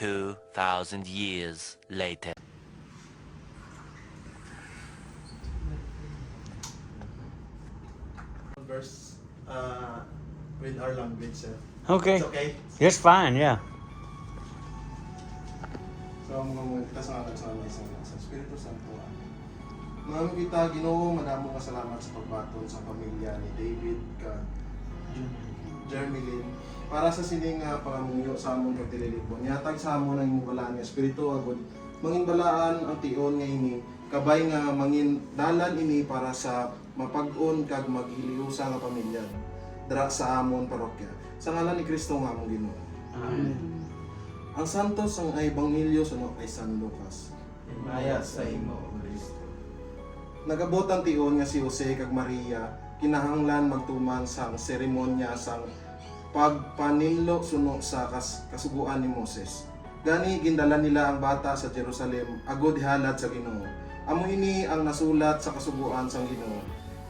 2,000 years later. Verse with our language, sir. Okay. It's okay? Yes, fine, yeah. So, mga kita sa ngalan sa Ama, sa Espiritu Santo. Mga kita, Ginoo, madamo nga salamat sa pagbaton sa pamilya ni David ka Jermilyn para sa sining pangamuyo sa among pagtililipon. Yatag sa amon ang imong nga Espiritu agud mangin balaan ang tion nga ini kabay nga mangin dalan ini para sa mapag-on kag maghiliusa nga pamilya dira sa amon parokya. Sa ngalan ni Kristo nga among Ginoo. Amen. Ang santos ang ebanghelyo suno kay San Lucas. Maya sa imo, O Kristo. Nagabot ang tion nga si Jose kag Maria kinahanglan magtuman sang seremonya sang pagpaninlo suno sa kasuguan ni Moses. Gani gindala nila ang bata sa Jerusalem agod ihalad sa Ginoo. Amo ini ang nasulat sa kasuguan sang Ginoo.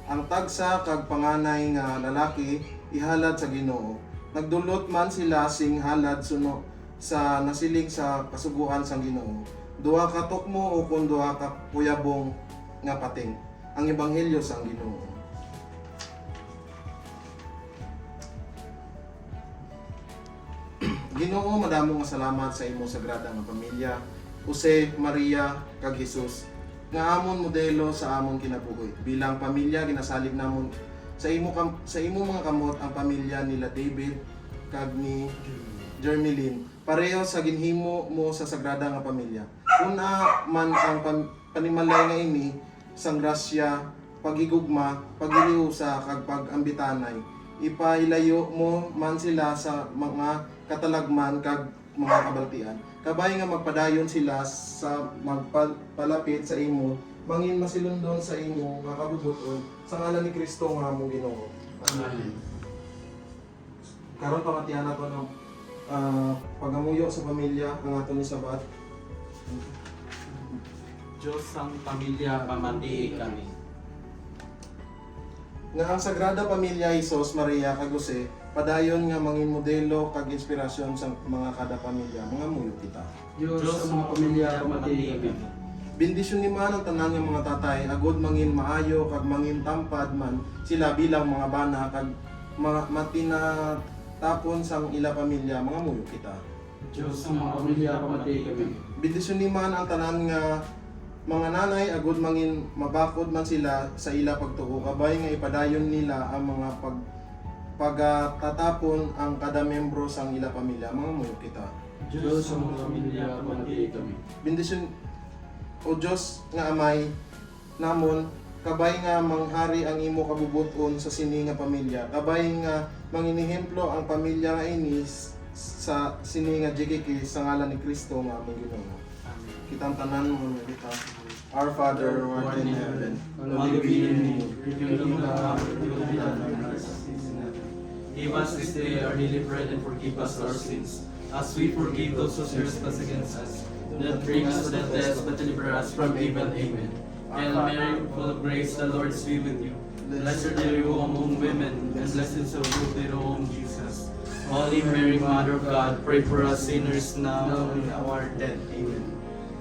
Ang tagsa kag panganay nga lalaki ihalad sa Ginoo. Nagdulot man sila sing halad suno sa nasiling sa kasuguan sang Ginoo. Duha ka tukmo o kun duha ka kuyabong nga pating. Ang ebanghelyo sang Ginoo. Ginoo, madamo nga salamat sa imo sagrada nga pamilya, Jose, Maria, kag Jesus, nga amon modelo sa amon kinabuhi. Bilang pamilya ginasalig namon sa imo mga kamot ang pamilya nila David kag ni Jermilyn. Pareho sa ginhimo mo sa sagrada nga pamilya. Una man ang panimalay nga ini sang grasya, pagigugma, pagiliusa kag pagambitanay. Ipailayo mo man sila sa mga katalagman kag mga kabaltian. Kabay nga magpadayon sila sa magpalapit sa imo, mangin masilundon sa imo nga kabubuton sa ngalan ni Kristo nga among Ginoo. Amen. Karon pamatian nato ng pagamuyo sa pamilya ang aton ni Sabat. Diyos ang pamilya, pamati kami. Nga ang sagrada pamilya Hesus, Maria kag Jose padayon nga mangin modelo kag inspirasyon sa mga kada pamilya mga muyo kita. Diyos ang mga pamilya, pamati kami. Bendisyon ni man ang tanan nga mga tatay agud mangin maayo kag mangin tampad man sila bilang mga bana kag matinatapon sang ila pamilya mga muyo kita. Diyos ang mga pamilya, pamati kami. Bendisyon ni man ang tanan nga mga nanay agud mangin mabakod man sila sa ila pagtuo kabay nga ipadayon nila ang mga pagtatapon ang kada membro sang ila pamilya mga muyo kita. Diyos ang mga pamilya, pamati kami. Bendisyon o Diyos nga amay namon kabay nga manghari ang imo kabubuton sa sini nga pamilya kabay nga manginihemplo ang pamilya nga ini sa sini nga jikiki sa ngalan ni Kristo nga among Ginoo. Kitang tanan mo nga kita. Our Father who art in heaven, Hallowed be your name. Your kingdom come, your will be done on earth as it is in heaven. Give us this day our daily bread and forgive us our sins, as we forgive those who trespass against us. Do not bring us to death, but deliver us from evil. Amen. Hail Mary, full of grace, the Lord is with you. Blessed are you among women, and blessed is the fruit of your womb, Jesus. Holy Mary, Mother of God, pray for us sinners now and in our death. Amen.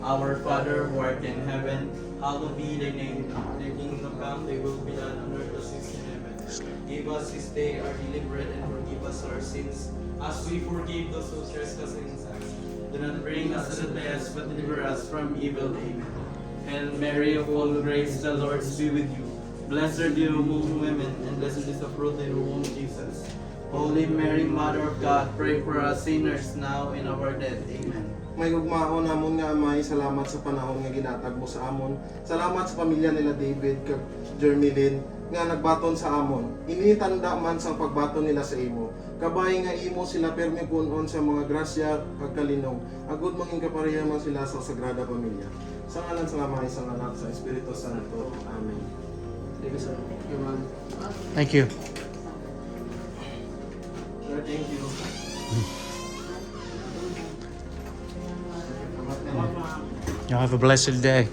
Our Father who art in heaven, hallowed be thy name. Thy kingdom come, thy will be done on earth as it is in heaven. Give us this day our daily bread and forgive us our sins, as we forgive those who trespass against us. Do not bring us to death, but deliver us from evil. Amen. Hail Mary, full of grace, the Lord is with you. Blessed are you among women, and blessed is the fruit of your womb, Jesus. Holy Mary, Mother of God, pray for us sinners now and our death. Amen. may ugmaon namon nga amay, salamat sa panahon nga ginatag mo sa amon. Salamat sa pamilya nila David kag Jermilyn nga nagbaton sa amon. Initanda man sang pagbaton nila sa imo. Kabay nga imo sila permi punon sa mga grasya kag kalinong. Agud mangin kapareha man sila sa sagrada pamilya. Sa ngalan sa Ama, sa Anak, sa Espiritu Santo. Amen. Thank you, sir. Thank you. Sir, thank you. You have a blessed day.